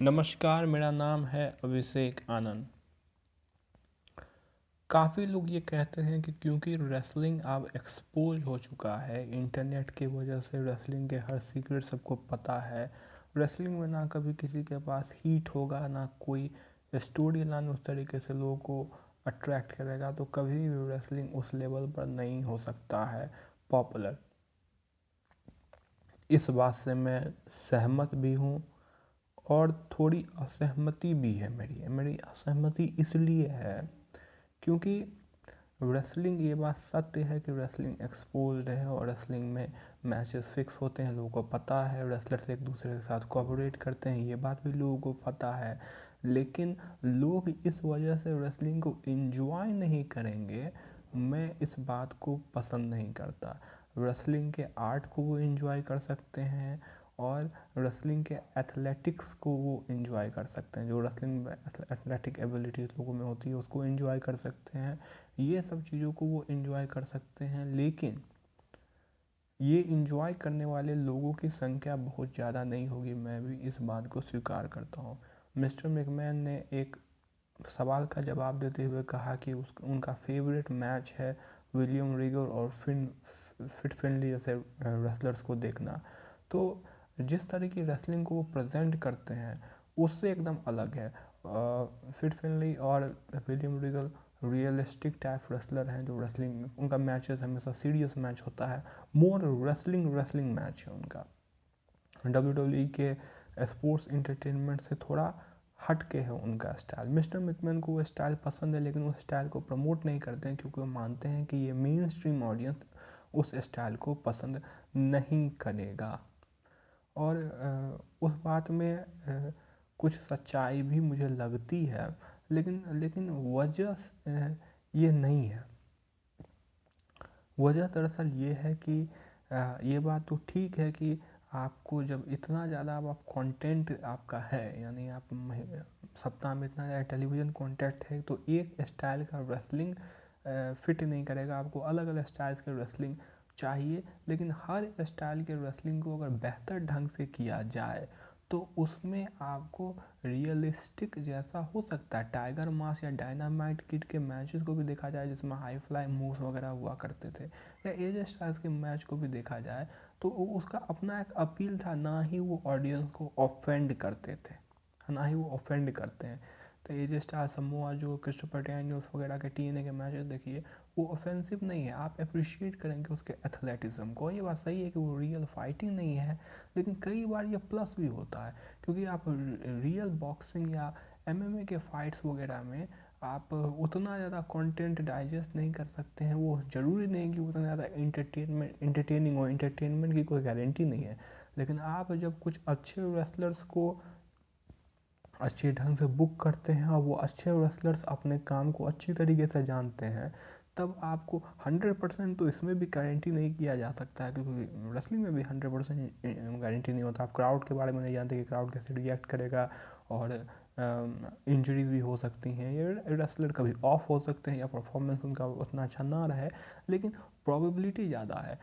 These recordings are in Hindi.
नमस्कार, मेरा नाम है अभिषेक आनंद। काफ़ी लोग ये कहते हैं कि क्योंकि रेसलिंग अब एक्सपोज हो चुका है, इंटरनेट की वजह से रेसलिंग के हर सीक्रेट सबको पता है। रेसलिंग में ना कभी किसी के पास हीट होगा, ना कोई स्टोरी लाइन उस तरीके से लोगों को अट्रैक्ट करेगा, तो कभी भी रेसलिंग उस लेवल पर नहीं हो सकता है पॉपुलर। इस बात से मैं सहमत भी हूँ और थोड़ी असहमति भी है। मेरी असहमति इसलिए है क्योंकि रेसलिंग, ये बात सत्य है कि रेसलिंग एक्सपोज्ड है और रेसलिंग में मैचेस फिक्स होते हैं, लोगों को पता है। रेसलर्स एक दूसरे के साथ कोऑपरेट करते हैं, ये बात भी लोगों को पता है। लेकिन लोग इस वजह से रेसलिंग को एंजॉय नहीं करेंगे, मैं इस बात को पसंद नहीं करता। रेसलिंग के आर्ट को वो एंजॉय कर सकते हैं और रेसलिंग के एथलेटिक्स को वो एंजॉय कर सकते हैं। जो रेसलिंग में एथलेटिक एबिलिटी लोगों में होती है उसको एंजॉय कर सकते हैं, ये सब चीज़ों को वो एंजॉय कर सकते हैं। लेकिन ये एंजॉय करने वाले लोगों की संख्या बहुत ज़्यादा नहीं होगी, मैं भी इस बात को स्वीकार करता हूँ। मिस्टर मैकमैन ने एक सवाल का जवाब देते हुए कहा कि उनका फेवरेट मैच है विलियम रीगल और फिट फिनली जैसे रेसलर्स को देखना। तो जिस तरह की रेसलिंग को वो प्रेजेंट करते हैं उससे एकदम अलग है। फिट फिनली और William Regal realistic type wrestler हैं, जो रेसलिंग उनका मैचेस हमेशा सीरियस मैच होता है, मोर रेसलिंग मैच है उनका। WWE के स्पोर्ट्स इंटरटेनमेंट से थोड़ा हट के है उनका स्टाइल। मिस्टर मैकमैन को वो स्टाइल पसंद है, लेकिन उस स्टाइल को प्रमोट नहीं करते हैं क्योंकि वो मानते हैं कि ये मेन स्ट्रीम ऑडियंस उस स्टाइल को पसंद नहीं करेगा। और उस बात में कुछ सच्चाई भी मुझे लगती है, लेकिन वजह ये नहीं है। वजह दरअसल ये है कि ये बात तो ठीक है कि आपको जब इतना ज़्यादा आप कंटेंट आपका है, यानी आप सप्ताह में इतना ज़्यादा टेलीविज़न कंटेंट है, तो एक स्टाइल का रेसलिंग फिट नहीं करेगा। आपको अलग अलग स्टाइल्स के रेसलिंग चाहिए, लेकिन हर स्टाइल के रेसलिंग को अगर बेहतर ढंग से किया जाए तो उसमें आपको रियलिस्टिक जैसा हो सकता है। टाइगर मास या डायनामाइट किड के मैचेस को भी देखा जाए जिसमें हाई फ्लाई मूव्स वगैरह हुआ करते थे, या एजे स्टाइल्स के मैच को भी देखा जाए तो उसका अपना एक अपील था, ना ही वो ऑडियंस को ऑफेंड करते थे, ना ही वो ऑफेंड करते हैं। तो AJ Styles Samoa Joe Christopher Daniels वगैरह के TNA के मैचेस देखिए, वो ऑफेंसिव नहीं है, आप अप्रिशिएट करेंगे उसके एथलेटिज्म को। ये बात सही है कि वो रियल फाइटिंग नहीं है, लेकिन कई बार ये प्लस भी होता है क्योंकि आप रियल बॉक्सिंग या MMA के फाइट्स वगैरह में आप उतना ज़्यादा कंटेंट डाइजेस्ट नहीं कर सकते हैं। वो ज़रूरी नहीं कि उतना ज़्यादा इंटरटेनिंग हो, इंटरटेनमेंट की कोई गारंटी नहीं है। लेकिन आप जब कुछ अच्छे रेसलर्स को अच्छे ढंग से बुक करते हैं और वो अच्छे रेसलर्स अपने काम को अच्छी तरीके से जानते हैं, तब आपको 100% तो इसमें भी गारंटी नहीं किया जा सकता है, क्योंकि रेसलिंग में भी 100% गारंटी नहीं होता। आप क्राउड के बारे में नहीं जानते कि क्राउड कैसे रिएक्ट करेगा, और इंजरीज भी हो सकती हैं, ये रेसलर कभी ऑफ हो सकते हैं या परफॉर्मेंस उनका उतना अच्छा ना रहे। लेकिन प्रोबेबिलिटी ज़्यादा है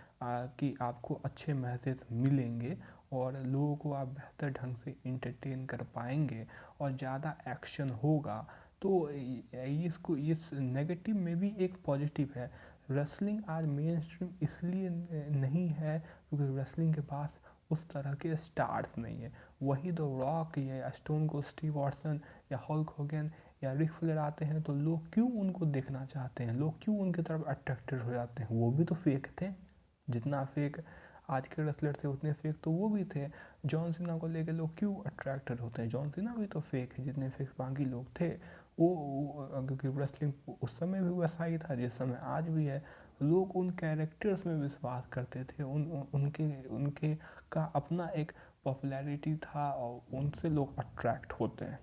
कि आपको अच्छे मैचेस मिलेंगे और लोगों को आप बेहतर ढंग से इंटरटेन कर पाएंगे और ज़्यादा एक्शन होगा। तो इसको इस नेगेटिव में भी एक पॉजिटिव है। रेसलिंग आज मेन स्ट्रीम इसलिए नहीं है क्योंकि रेसलिंग के पास उस तरह के स्टार्स नहीं है। वही द रॉक या स्टोन कोल्ड स्टीव ऑस्टिन या हल्क होगन या रिक फ्लेयर आते हैं तो लोग क्यों उनको देखना चाहते हैं, लोग क्यों उनकी तरफ अट्रैक्टेड हो जाते हैं। वो भी तो फेक थे, जितना फेक आज के रेसलर थे उतने फेक तो वो भी थे। जॉन सीना को लेके लोग क्यों अट्रैक्टेड होते हैं, जॉन सीना भी तो फेक है जितने फेक बाकी लोग थे। क्योंकि रेसलिंग उस समय भी वैसा ही था जिस समय आज भी है। लोग उन कैरेक्टर्स में विश्वास करते थे, उनके उनके का अपना एक पॉपुलैरिटी था और उनसे लोग अट्रैक्ट होते हैं।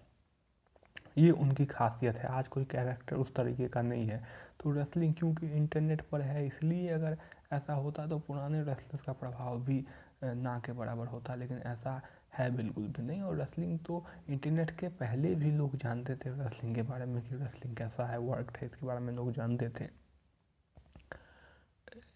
ये उनकी खासियत है, आज कोई कैरेक्टर उस तरीके का नहीं है। तो रेसलिंग क्योंकि इंटरनेट पर है इसलिए अगर ऐसा होता तो पुराने रेसलर्स का प्रभाव भी ना के बराबर होता, लेकिन ऐसा है बिल्कुल भी नहीं। और रेसलिंग तो इंटरनेट के पहले भी लोग जानते थे रेसलिंग के बारे में कि रेसलिंग कैसा है, वर्क है, इसके बारे में लोग जानते थे।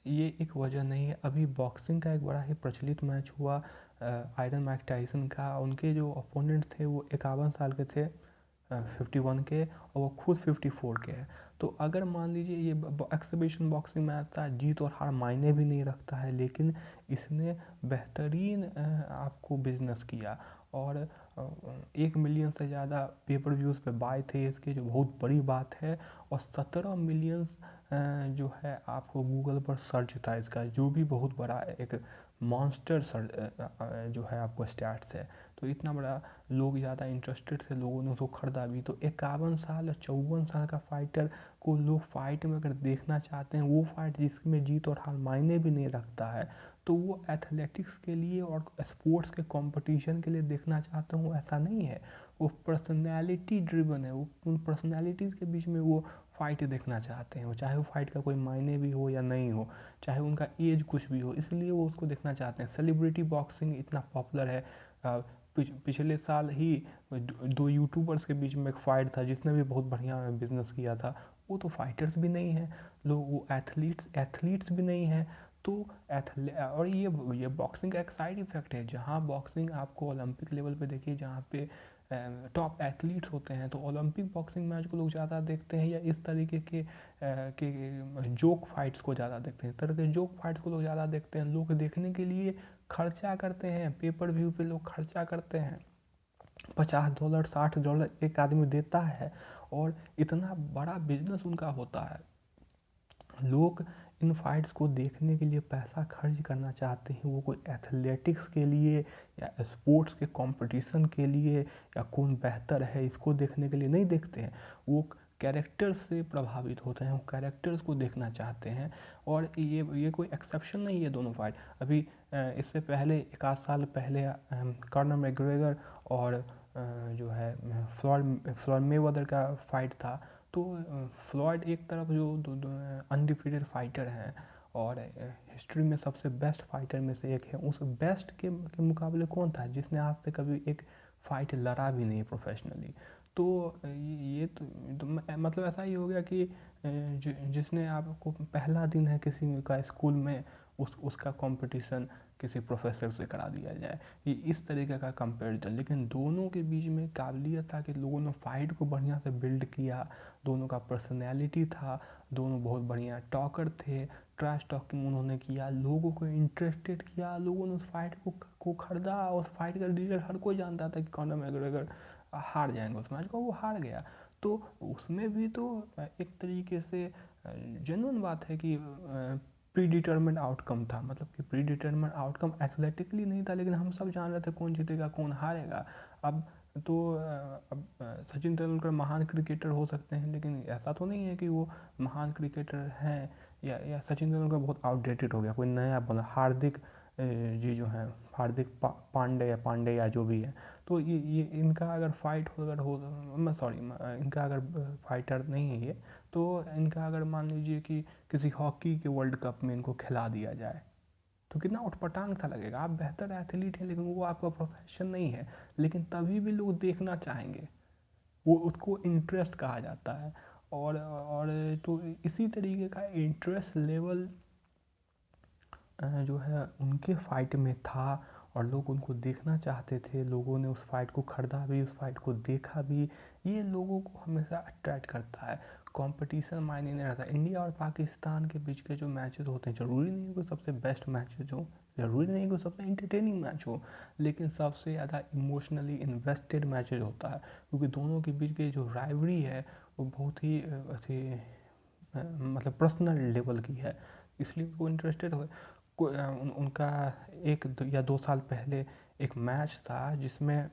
ये एक वजह नहीं है। अभी बॉक्सिंग का एक बड़ा ही प्रचलित मैच हुआ आयरन माइक टाइसन का, उनके जो अपोनेंट थे वो 51 साल के थे, 51 के, और वो खुद 54 के हैं। तो अगर मान लीजिए ये एक्सिबिशन बॉक्सिंग मैच था, जीत और हार मायने भी नहीं रखता है, लेकिन इसने बेहतरीन आपको बिजनेस किया। और 1 मिलियन से ज़्यादा पेपर व्यूज़ पे बाय थे इसके, जो बहुत बड़ी बात है। और 17 मिलियंस जो है आपको गूगल पर सर्च था इसका, जो भी बहुत बड़ा एक मॉन्स्टर जो है आपको स्टैट्स है। तो इतना बड़ा लोग ज़्यादा इंटरेस्टेड थे, लोगों ने उसको खरीदा भी। तो 51 साल या 54 साल का फाइटर को लोग फाइट में अगर देखना चाहते हैं, वो फाइट जिसमें जीत और हार मायने भी नहीं रखता है, तो वो एथलेटिक्स के लिए और स्पोर्ट्स के कंपटीशन के लिए देखना चाहते हूँ, ऐसा नहीं है। वो पर्सनैलिटी ड्रिवन है, वो उन पर्सनैलिटीज़ के बीच में वो फाइट देखना चाहते हैं, वो चाहे वो फाइट का कोई मायने भी हो या नहीं हो, चाहे उनका एज कुछ भी हो, इसलिए वो उसको देखना चाहते हैं। सेलिब्रिटी बॉक्सिंग इतना पॉपुलर है। पिछले साल ही 2 यूट्यूबर्स के बीच में एक फाइट था, जिसने भी बहुत बढ़िया बिजनेस किया था। वो तो फाइटर्स भी नहीं है लोग, वो एथलीट्स भी नहीं है। तो और ये बॉक्सिंग का एक साइड इफेक्ट है। जहाँ बॉक्सिंग आपको ओलंपिक लेवल पे देखिए, जहाँ पे टॉप एथलीट्स होते हैं, तो ओलंपिक बॉक्सिंग मैच को लोग ज़्यादा देखते हैं, या इस तरीके के जोक फाइट्स को ज़्यादा देखते हैं। इस तरह के जोक फाइट्स को लोग ज़्यादा देखते हैं, लोग देखने के लिए खर्चा करते हैं, पेपर व्यू पे लोग खर्चा करते हैं। $50 $60 एक आदमी देता है, और इतना बड़ा बिजनेस उनका होता है। लोग इन फाइट्स को देखने के लिए पैसा खर्च करना चाहते हैं, वो कोई एथलेटिक्स के लिए या स्पोर्ट्स के कंपटीशन के लिए या कौन बेहतर है इसको देखने के लिए नहीं देखते हैं। वो कैरेक्टर्स से प्रभावित होते हैं, वो कैरेक्टर्स को देखना चाहते हैं। और ये कोई एक्सेप्शन नहीं है दोनों फाइट। अभी इससे पहले 1 आध साल पहले कॉनर मैकग्रेगर और जो है फ्लॉयड मेवेदर का फाइट था। तो फ्लॉयड एक तरफ जो अनडिफीटेड फाइटर हैं, और हिस्ट्री में सबसे बेस्ट फाइटर में से एक है, उस बेस्ट के मुकाबले कौन था जिसने आज तक कभी एक फाइट लड़ा भी नहीं प्रोफेशनली। तो ये तो मतलब ऐसा ही हो गया कि जिसने आपको पहला दिन है किसी का स्कूल में, उसका कंपटीशन किसी प्रोफेसर से करा दिया जाए, ये इस तरीके का कंपैरिजन। लेकिन दोनों के बीच में काबिलियत था कि लोगों ने फाइट को बढ़िया से बिल्ड किया, दोनों का पर्सनैलिटी था, दोनों बहुत बढ़िया टॉकर थे, ट्रैश टॉकिंग उन्होंने किया, लोगों को इंटरेस्टेड किया, लोगों ने उस फाइट को खरीदा। उस फाइट का रिजल्ट हर कोई जानता था कि कॉनर मैकग्रेगर हार जाएंगे उस मैच को, वो हार गया। तो उसमें भी तो एक तरीके से जेन्युइन बात है कि प्री डिटर्मिनेड आउटकम था, मतलब कि प्री डिटर्मिनेड आउटकम एथलेटिकली नहीं था, लेकिन हम सब जान रहे थे कौन जीतेगा कौन हारेगा। अब तो अब सचिन तेंदुलकर महान क्रिकेटर हो सकते हैं, लेकिन ऐसा तो नहीं है कि वो महान क्रिकेटर हैं, या सचिन तेंदुलकर बहुत आउटडेटेड हो गया, कोई नया बना हार्दिक जी जो हैं, हार्दिक पांडे या जो भी है। तो ये इनका अगर फाइट हो, अगर हो, मैं सॉरी, इनका अगर फाइटर नहीं है ये, तो इनका अगर मान लीजिए कि किसी हॉकी के वर्ल्ड कप में इनको खिला दिया जाए, तो कितना उटपटांग सा लगेगा। आप बेहतर एथलीट हैं, लेकिन वो आपका प्रोफेशन नहीं है, लेकिन तभी भी लोग देखना चाहेंगे, वो उसको इंटरेस्ट कहा जाता है। और तो इसी तरीके का इंटरेस्ट लेवल जो है उनके फाइट में था, और लोग उनको देखना चाहते थे, लोगों ने उस फाइट को खरीदा भी, उस फाइट को देखा भी। ये लोगों को हमेशा अट्रैक्ट करता है। कंपटीशन मायने नहीं रहता। इंडिया और पाकिस्तान के बीच के जो मैचेस होते हैं, ज़रूरी नहीं है कोई सबसे बेस्ट मैचेज हो, ज़रूरी नहीं है कोई सबसे इंटरटेनिंग मैच हो, लेकिन सबसे ज़्यादा इमोशनली इन्वेस्टेड मैचेज होता है, क्योंकि दोनों के बीच की जो राइवरी है वो बहुत ही मतलब पर्सनल लेवल की है, इसलिए वो इंटरेस्टेड हो। उनका 1 या 2 साल पहले एक मैच था जिसमें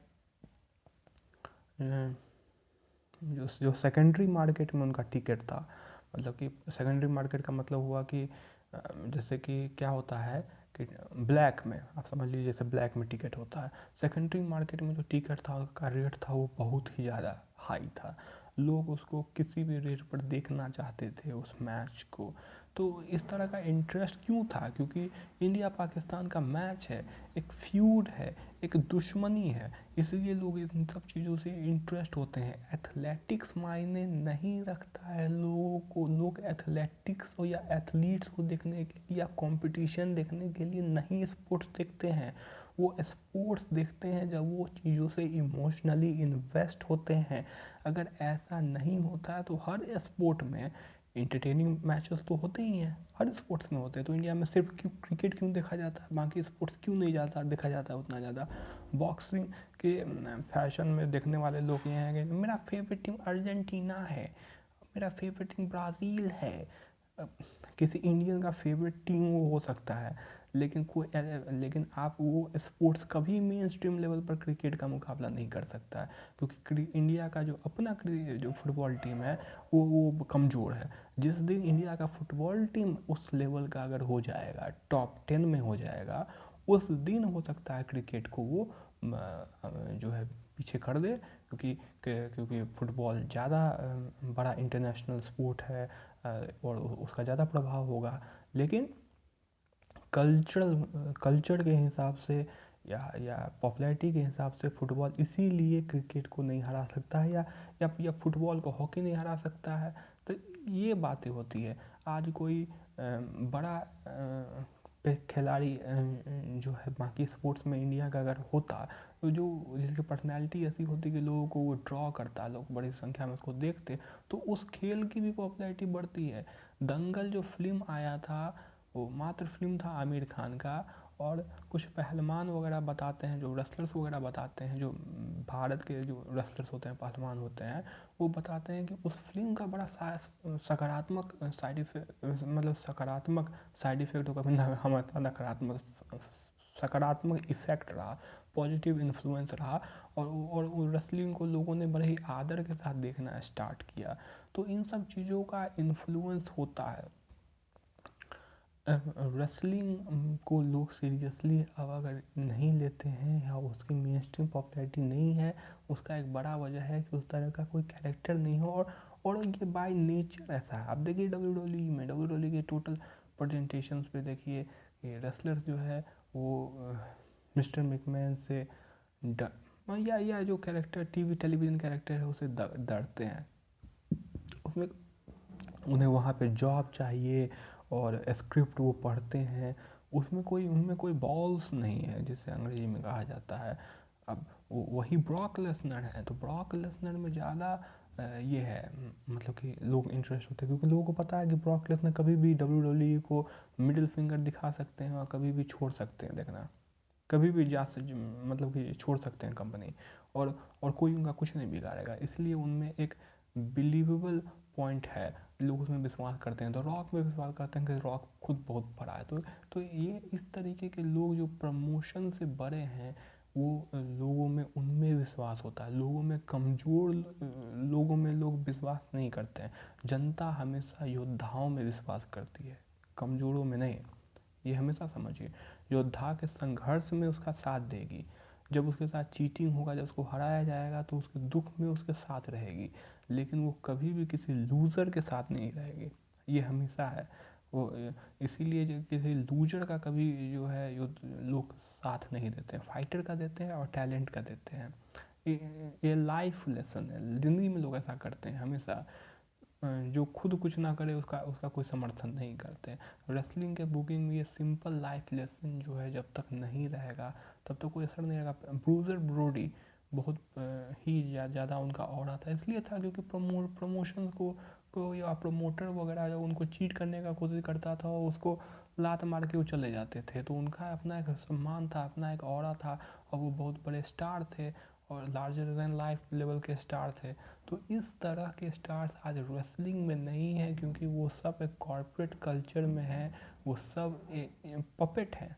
जो सेकेंडरी मार्केट में उनका टिकट था, मतलब कि सेकेंडरी मार्केट का मतलब हुआ कि जैसे कि क्या होता है कि ब्लैक में, आप समझ लीजिए जैसे ब्लैक में टिकट होता है, सेकेंडरी मार्केट में जो टिकट था उसका रेट था वो बहुत ही ज़्यादा हाई था। लोग उसको किसी भी रेट पर देखना चाहते थे उस मैच को। तो इस तरह का इंटरेस्ट क्यों था? क्योंकि इंडिया पाकिस्तान का मैच है, एक फ्यूड है, एक दुश्मनी है, इसलिए लोग इन सब चीज़ों से इंटरेस्ट होते हैं। एथलेटिक्स मायने नहीं रखता है लोगों को, लोग एथलेटिक्स या एथलीट्स को देखने के लिए या कंपटीशन देखने के लिए नहीं स्पोर्ट्स देखते हैं, वो स्पोर्ट्स देखते हैं जब वो चीज़ों से इमोशनली इन्वेस्ट होते हैं। अगर ऐसा नहीं होता है तो हर स्पोर्ट में इंटरटेनिंग मैचेस तो होते ही हैं, हर स्पोर्ट्स में होते हैं। तो इंडिया में सिर्फ क्यों क्रिकेट क्यों देखा जाता है, बाकी स्पोर्ट्स क्यों नहीं जाता देखा जाता है उतना ज़्यादा। बॉक्सिंग के फैशन में देखने वाले लोग ये हैं कि मेरा फेवरेट टीम अर्जेंटीना है, मेरा फेवरेट टीम ब्राज़ील है। किसी इंडियन का फेवरेट टीम वो हो सकता है, लेकिन आप वो स्पोर्ट्स कभी मेन स्ट्रीम लेवल पर क्रिकेट का मुकाबला नहीं कर सकता है, क्योंकि इंडिया का जो अपना जो फुटबॉल टीम है वो कमज़ोर है। जिस दिन इंडिया का फुटबॉल टीम उस लेवल का अगर हो जाएगा, टॉप 10 में हो जाएगा, उस दिन हो सकता है क्रिकेट को वो जो है पीछे कर दे, क्योंकि फुटबॉल ज़्यादा बड़ा इंटरनेशनल स्पोर्ट है और उसका ज़्यादा प्रभाव होगा। लेकिन कल्चर के हिसाब से या पॉपुलैरिटी के हिसाब से फुटबॉल इसीलिए क्रिकेट को नहीं हरा सकता है, या फुटबॉल को हॉकी नहीं हरा सकता है। तो ये बातें होती है। आज कोई बड़ा खिलाड़ी जो है बाकी स्पोर्ट्स में इंडिया का अगर होता, तो जिसकी पर्सनैलिटी ऐसी होती कि लोगों को वो ड्रॉ करता, लोग बड़ी संख्या में उसको देखते, तो उस खेल की भी पॉपुलैरिटी बढ़ती है। दंगल जो फिल्म आया था वो मात्र फिल्म था आमिर खान का, और कुछ पहलवान वगैरह बताते हैं, जो रेसलर्स वगैरह बताते हैं, जो भारत के जो रेसलर्स होते हैं, पहलवान होते हैं, वो बताते हैं कि उस फिल्म का बड़ा सकारात्मक साइड इफेक्ट, मतलब सकारात्मक साइड इफेक्ट होगा, हमारा नकारात्मक सकारात्मक इफेक्ट रहा, पॉजिटिव इन्फ्लुएंस रहा, और रेसलिंग को लोगों ने बड़े ही आदर के साथ देखना स्टार्ट किया। तो इन सब चीज़ों का इन्फ्लुएंस होता है। रेसलिंग को लोग सीरियसली अब अगर नहीं लेते हैं या उसकी मेन स्ट्रीम पॉपुलैरिटी नहीं है, उसका एक बड़ा वजह है कि उस तरह का कोई कैरेक्टर नहीं हो, और ये बाय नेचर ऐसा है। आप देखिए डब्ल्यू के टोटल प्रेजेंटेशंस पे देखिए, ये रेसलर्स जो है वो मिस्टर मैकमैन से या जो कैरेक्टर टेलीविज़न कैरेक्टर है उसे डरते हैं। उसमें उन्हें वहाँ पे जॉब चाहिए और स्क्रिप्ट वो पढ़ते हैं, उनमें कोई बॉल्स नहीं है, जिसे अंग्रेजी में कहा जाता है। अब वही ब्रॉक लेसनर है, तो ब्रॉक लेसनर में ज़्यादा ये है, मतलब कि लोग इंटरेस्ट होते हैं, क्योंकि लोगों को पता है कि ब्रॉक लेसनर कभी भी डब्ल्यू को मिडिल फिंगर दिखा सकते हैं और कभी भी छोड़ सकते हैं, देखना कभी भी मतलब कि छोड़ सकते हैं कंपनी, और कोई उनका कुछ नहीं बिगाड़ेगा। इसलिए उनमें एक बिलीवेबल पॉइंट है, लोग उसमें विश्वास करते हैं। तो रॉक में विश्वास करते हैं कि रॉक खुद बहुत बड़ा है। तो ये इस तरीके के लोग जो प्रमोशन से बड़े हैं, वो लोगों में उनमें विश्वास होता है। लोगों में कमज़ोर लोगों में लोग विश्वास नहीं करते हैं। जनता हमेशा योद्धाओं में विश्वास करती है, कमज़ोरों में नहीं। ये हमेशा समझिए, योद्धा के संघर्ष में उसका साथ देगी, जब उसके साथ चीटिंग होगा, जब उसको हराया जाएगा तो उसके दुख में उसके साथ रहेगी, लेकिन वो कभी भी किसी लूज़र के साथ नहीं रहेगी। ये हमेशा है वो। इसीलिए जो किसी लूजर का कभी जो है लोग साथ नहीं देते हैं, फाइटर का देते हैं और टैलेंट का देते हैं। ये लाइफ लेसन है, ज़िंदगी में लोग ऐसा करते हैं हमेशा। जो खुद कुछ ना करे उसका कोई समर्थन नहीं करते। रेसलिंग के बुकिंग में ये सिंपल लाइफ लेसन जो है जब तक नहीं रहेगा तब तक कोई असर नहीं रहेगा। ब्रूजर ब्रोडी बहुत ही ज़्यादा उनका ऑरा था, इसलिए था क्योंकि प्रमोशन को या प्रमोटर वगैरह जब उनको चीट करने का कोशिश करता था और उसको लात मार के वो चले जाते थे। तो उनका अपना एक सम्मान था, अपना एक ऑरा था, और वो बहुत बड़े स्टार थे और लार्जर देन लाइफ लेवल के स्टार थे। तो इस तरह के स्टार्स आज रेसलिंग में नहीं है, क्योंकि वो सब एक कॉर्पोरेट कल्चर में है, वो सब पपेट हैं,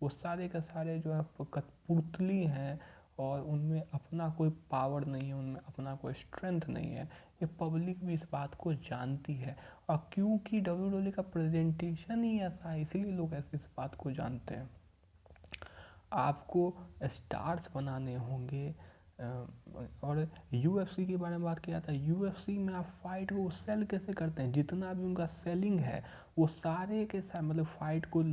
वो सारे के सारे जो है कठपुतली हैं, और उनमें अपना कोई पावर नहीं है, उनमें अपना कोई स्ट्रेंथ नहीं है। ये पब्लिक भी इस बात को जानती है, और क्योंकि डब्ल्यू का प्रेजेंटेशन ही ऐसा है, इसलिए लोग ऐसे इस बात को जानते हैं। आपको स्टार्स बनाने होंगे, और यूएफसी के बारे में बात किया था। यूएफसी में आप फाइट को सेल कैसे करते हैं, जितना भी उनका सेलिंग है वो सारे के साथ, मतलब फाइट को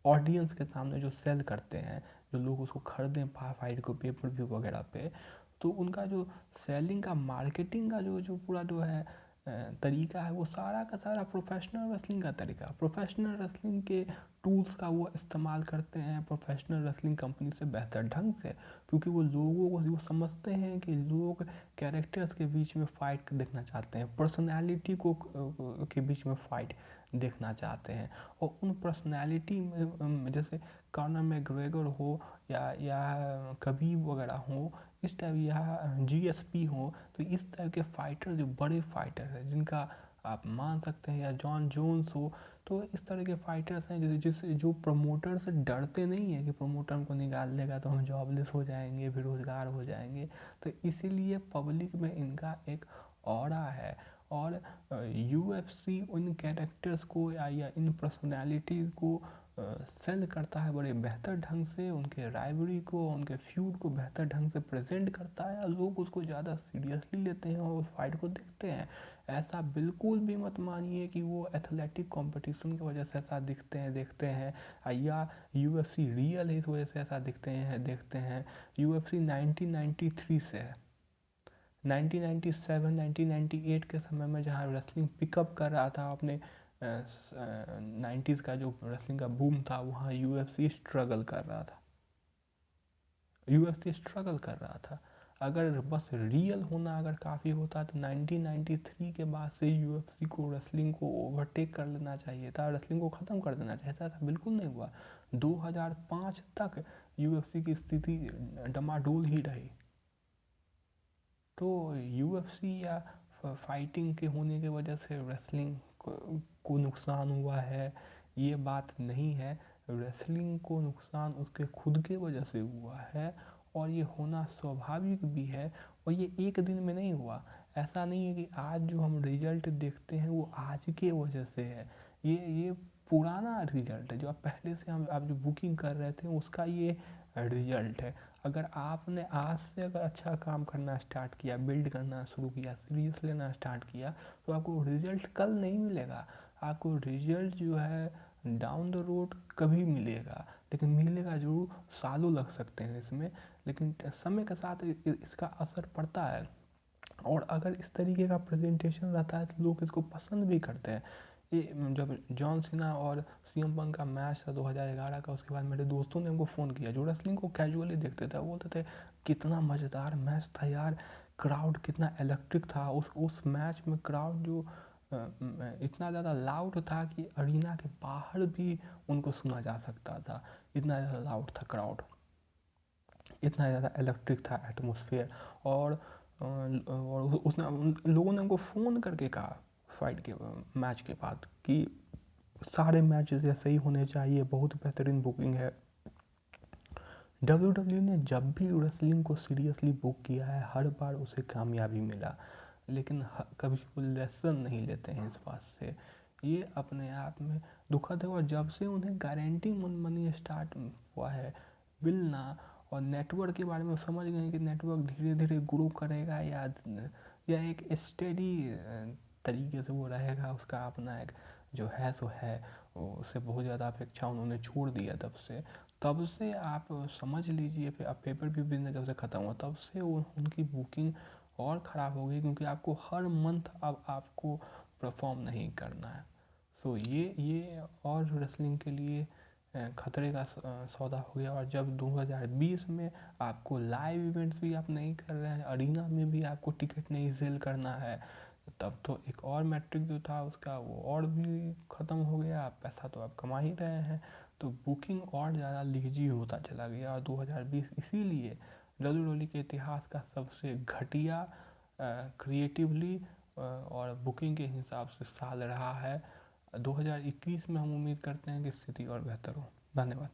ऑडियंस के सामने जो सेल करते हैं, जो लोग उसको खरीदें फाइट को पेपर व्यू वगैरह पे, तो उनका जो सेलिंग का मार्केटिंग का जो पूरा जो है तरीका है वो सारा का सारा प्रोफेशनल रेसलिंग का तरीका, प्रोफेशनल रेसलिंग के टूल्स का वो इस्तेमाल करते हैं प्रोफेशनल रेसलिंग कंपनी से बेहतर ढंग से, क्योंकि वो लोगों को वो समझते हैं कि लोग कैरेक्टर्स के बीच में फ़ाइट देखना चाहते हैं, पर्सनैलिटी को के बीच में फ़ाइट देखना चाहते हैं। और उन पर्सनैलिटी में जैसे कॉनर मैकग्रेगर हो या कबीब वगैरह हो, इस टाइप या जीएसपी हो, तो इस टाइप के फाइटर जो बड़े फाइटर हैं जिनका आप मान सकते हैं, या जॉन जोन्स हो, तो इस तरह के फाइटर्स हैं जो प्रमोटर से डरते नहीं है कि प्रमोटर हमको निकाल लेगा तो हम जॉबलेस हो जाएंगे, बेरोजगार हो जाएंगे। तो इसीलिए पब्लिक में इनका एक ऑरा है। और यूएफसी उन कैरेक्टर्स को या इन पर्सनैलिटीज़ को सेल करता है बड़े बेहतर ढंग से, उनके राइवरी को, उनके फ्यूड को बेहतर ढंग से प्रेजेंट करता है, और लोग उसको ज़्यादा सीरियसली लेते हैं और उस फाइट को देखते हैं। ऐसा बिल्कुल भी मत मानिए कि वो एथलेटिक कंपटीशन की वजह से ऐसा देखते हैं, या यूएफसी रियल है इस वजह से ऐसा देखते हैं। यूएफसी 1993 से है, 1997 1998 के समय में जहाँ रेसलिंग पिकअप कर रहा था अपने 90s का जो रेसलिंग का बूम था, वहाँ यूएफसी स्ट्रगल कर रहा था। अगर बस रियल होना अगर काफ़ी होता तो 1993 के बाद से यूएफसी को रेसलिंग को ओवरटेक कर लेना चाहिए था, रेसलिंग को ख़त्म कर देना चाहिए था। ऐसा बिल्कुल नहीं हुआ। 2005 तक यूएफसी की स्थिति डमाडोल ही रही। तो यूएफसी या फाइटिंग के होने की वजह से रेसलिंग को नुकसान हुआ है, ये बात नहीं है। रेसलिंग को नुकसान उसके खुद के वजह से हुआ है, और ये होना स्वाभाविक भी है, और ये एक दिन में नहीं हुआ। ऐसा नहीं है कि आज जो हम रिजल्ट देखते हैं वो आज के वजह से है, ये पुराना रिजल्ट है, जो आप पहले से आप जो बुकिंग कर रहे थे उसका ये रिजल्ट है। अगर आपने आज से अगर अच्छा काम करना स्टार्ट किया, बिल्ड करना शुरू किया, सीरियस लेना स्टार्ट किया, तो आपको रिजल्ट कल नहीं मिलेगा। आपको रिजल्ट जो है डाउन द रोड कभी मिलेगा, लेकिन मिलेगा जरूर, सालों लग सकते हैं इसमें, लेकिन समय के साथ इसका असर पड़ता है। और अगर इस तरीके का प्रेजेंटेशन रहता है तो लोग इसको पसंद भी करते हैं। ये जब जॉन सीना और सीएम पंक का मैच था 2011 का, उसके बाद मेरे दोस्तों ने हमको फ़ोन किया जो रेसलिंग को कैजुअली देखते थे, बोलते थे कितना मज़ेदार मैच था यार, क्राउड कितना इलेक्ट्रिक था उस मैच में। क्राउड जो इतना ज़्यादा लाउड था कि अरीना के बाहर भी उनको सुना जा सकता था, इतना ज़्यादा लाउड था क्राउड, इतना ज़्यादा इलेक्ट्रिक था एटमॉस्फेयर। और उसने लोगों ने हमको फ़ोन करके कहा फाइट के मैच के बाद कि सारे मैचेस ऐसे ही होने चाहिए, बहुत बेहतरीन बुकिंग है। WWE ने जब भी रेसलिंग को सीरियसली बुक किया है हर बार उसे कामयाबी मिला, लेकिन कभी वो लेसन नहीं लेते हैं इस बात से। ये अपने आप में दुखद है। और जब से उन्हें गारंटी मनी स्टार्ट हुआ है मिलना, और नेटवर्क के बारे में समझ गए कि नेटवर्क धीरे धीरे ग्रो करेगा, या एक स्टेडी तरीके से वो रहेगा, उसका अपना एक जो है सो है, उससे बहुत ज़्यादा अपेक्षा उन्होंने छोड़ दिया। तब से आप समझ लीजिए, फिर अब पेपर व्यू बिजनेस जब से ख़त्म हुआ तब से उनकी बुकिंग और ख़राब हो गई, क्योंकि आपको हर मंथ अब आपको परफॉर्म नहीं करना है। सो ये और रेसलिंग के लिए खतरे का सौदा हो गया। और जब 2020 में आपको लाइव इवेंट्स भी आप नहीं कर रहे हैं, अरीना में भी आपको टिकट नहीं सेल करना है, तब तो एक और मैट्रिक जो था उसका वो और भी ख़त्म हो गया। पैसा तो आप कमा ही रहे हैं, तो बुकिंग और ज़्यादा लीजी होता चला गया। और 2020 इसीलिए WWE के इतिहास का सबसे घटिया क्रिएटिवली और बुकिंग के हिसाब से साल रहा है। 2021 में हम उम्मीद करते हैं कि स्थिति और बेहतर हो। धन्यवाद।